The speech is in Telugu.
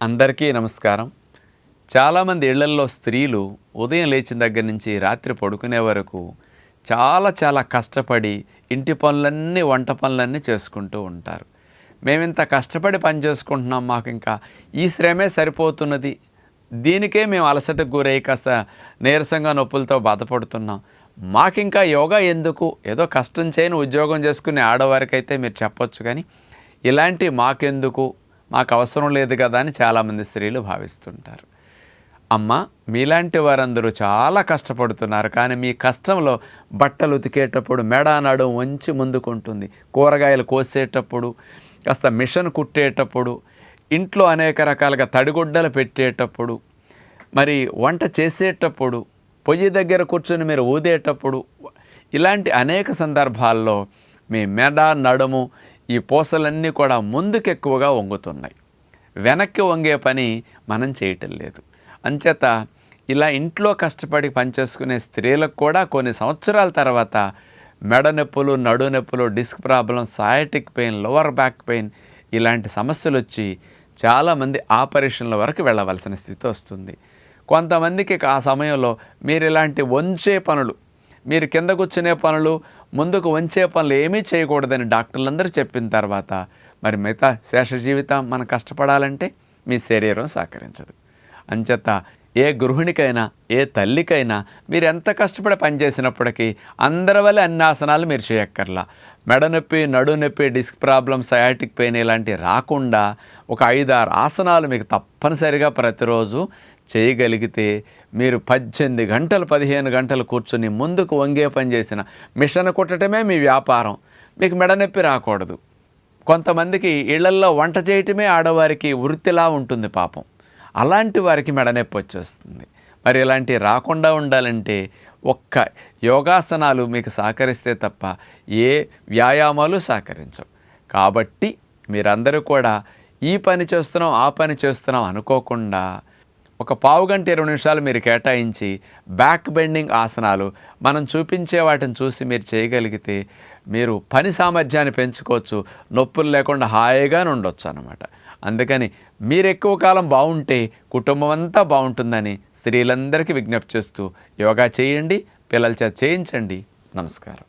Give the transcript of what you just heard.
అందరికీ నమస్కారం. చాలామంది ఇళ్లల్లో స్త్రీలు ఉదయం లేచిన దగ్గర నుంచి రాత్రి పడుకునే వరకు చాలా కష్టపడి ఇంటి పనులన్నీ వంట పనులన్నీ చేసుకుంటూ ఉంటారు. మేమింత కష్టపడి పని చేసుకుంటున్నాం, మాకు ఇంకా ఈ శ్రమే సరిపోతున్నది, దీనికే మేము అలసటకు గురై కాస్త నీరసంగా నొప్పులతో బాధపడుతున్నాం, మాకింకా యోగా ఎందుకు, ఏదో కష్టం చేయని ఉద్యోగం చేసుకునే ఆడవారికైతే మీరు చెప్పొచ్చు, కానీ ఇలాంటి మాకెందుకు, మాకు అవసరం లేదు కదా అని చాలామంది స్త్రీలు భావిస్తుంటారు. అమ్మ, మీలాంటి వారందరూ చాలా కష్టపడుతున్నారు, కానీ మీ కష్టంలో బట్టలు ఉతికేటప్పుడు మెడ నడుము వంచి ముందుకుంటుంది, కూరగాయలు కోసేటప్పుడు, కాస్త మిషన్ కుట్టేటప్పుడు, ఇంట్లో అనేక రకాలుగా తడిగుడ్డలు పెట్టేటప్పుడు, మరి వంట చేసేటప్పుడు, పొయ్యి దగ్గర కూర్చొని మీరు ఊదేటప్పుడు, ఇలాంటి అనేక సందర్భాల్లో మీ మెడ నడుము ఈ పూసలన్నీ కూడా ముందుకు ఎక్కువగా వంగుతున్నాయి. వెనక్కి వంగే పని మనం చేయటం లేదు. అంచేత ఇలా ఇంట్లో కష్టపడి పనిచేసుకునే స్త్రీలకు కూడా కొన్ని సంవత్సరాల తర్వాత మెడ నొప్పులు, నడు నొప్పులు, disc problem, sciatic pain, lower back pain ఇలాంటి సమస్యలు వచ్చి చాలామంది ఆపరేషన్ల వరకు వెళ్ళవలసిన స్థితి వస్తుంది. కొంతమందికి ఆ సమయంలో మీరు ఇలాంటి వంచే పనులు, మీరు కింద కూర్చునే పనులు, ముందుకు వంచే పనులు ఏమీ చేయకూడదని డాక్టర్లందరూ చెప్పిన తర్వాత మరి మిగతా శేష జీవితం మనం కష్టపడాలంటే మీ శరీరం సహకరించదు. అంచేత ఏ గృహిణికైనా, ఏ తల్లికైనా మీరు ఎంత కష్టపడి పనిచేసినప్పటికీ అందరి వల్ల అన్ని ఆసనాలు మీరు చేయక్కర్లా. మెడ నొప్పి, నడు నొప్పి, డిస్క్ ప్రాబ్లం, సయాటిక్ పెయిన్ ఇలాంటివి రాకుండా ఒక 5-6 ఆసనాలు మీకు తప్పనిసరిగా ప్రతిరోజు చేయగలిగితే మీరు 18 గంటలు 15 గంటలు కూర్చొని ముందుకు వంగే పని చేసిన, మిషన్ కుట్టడమే మీ వ్యాపారం, మీకు మెడ నొప్పి రాకూడదు. కొంతమందికి ఇళ్లల్లో వంట చేయటమే ఆడవారికి వృత్తిలా ఉంటుంది పాపం, అలాంటి వారికి మెడ నొప్పి వచ్చేస్తుంది. మరి ఇలాంటివి రాకుండా ఉండాలంటే ఒక్క యోగాసనాలు మీకు సహకరిస్తే తప్ప ఏ వ్యాయామాలు సహకరించవు. కాబట్టి మీరందరూ కూడా ఈ పని చేస్తున్నాం, ఆ పని చేస్తున్నాం అనుకోకుండా ఒక పావు గంట 20 నిమిషాలు మీరు కేటాయించి బ్యాక్ బెండింగ్ ఆసనాలు మనం చూపించే వాటిని చూసి మీరు చేయగలిగితే మీరు పని సామర్థ్యాన్ని పెంచుకోవచ్చు, నొప్పులు లేకుండా హాయిగా ఉండొచ్చు అన్నమాట. అందుకని మీరు ఎక్కువ కాలం బాగుంటే కుటుంబం అంతా బాగుంటుందని స్త్రీలందరికీ విజ్ఞప్తి చేస్తూ యోగా చేయండి, పిల్లల చేత చేయించండి. నమస్కారం.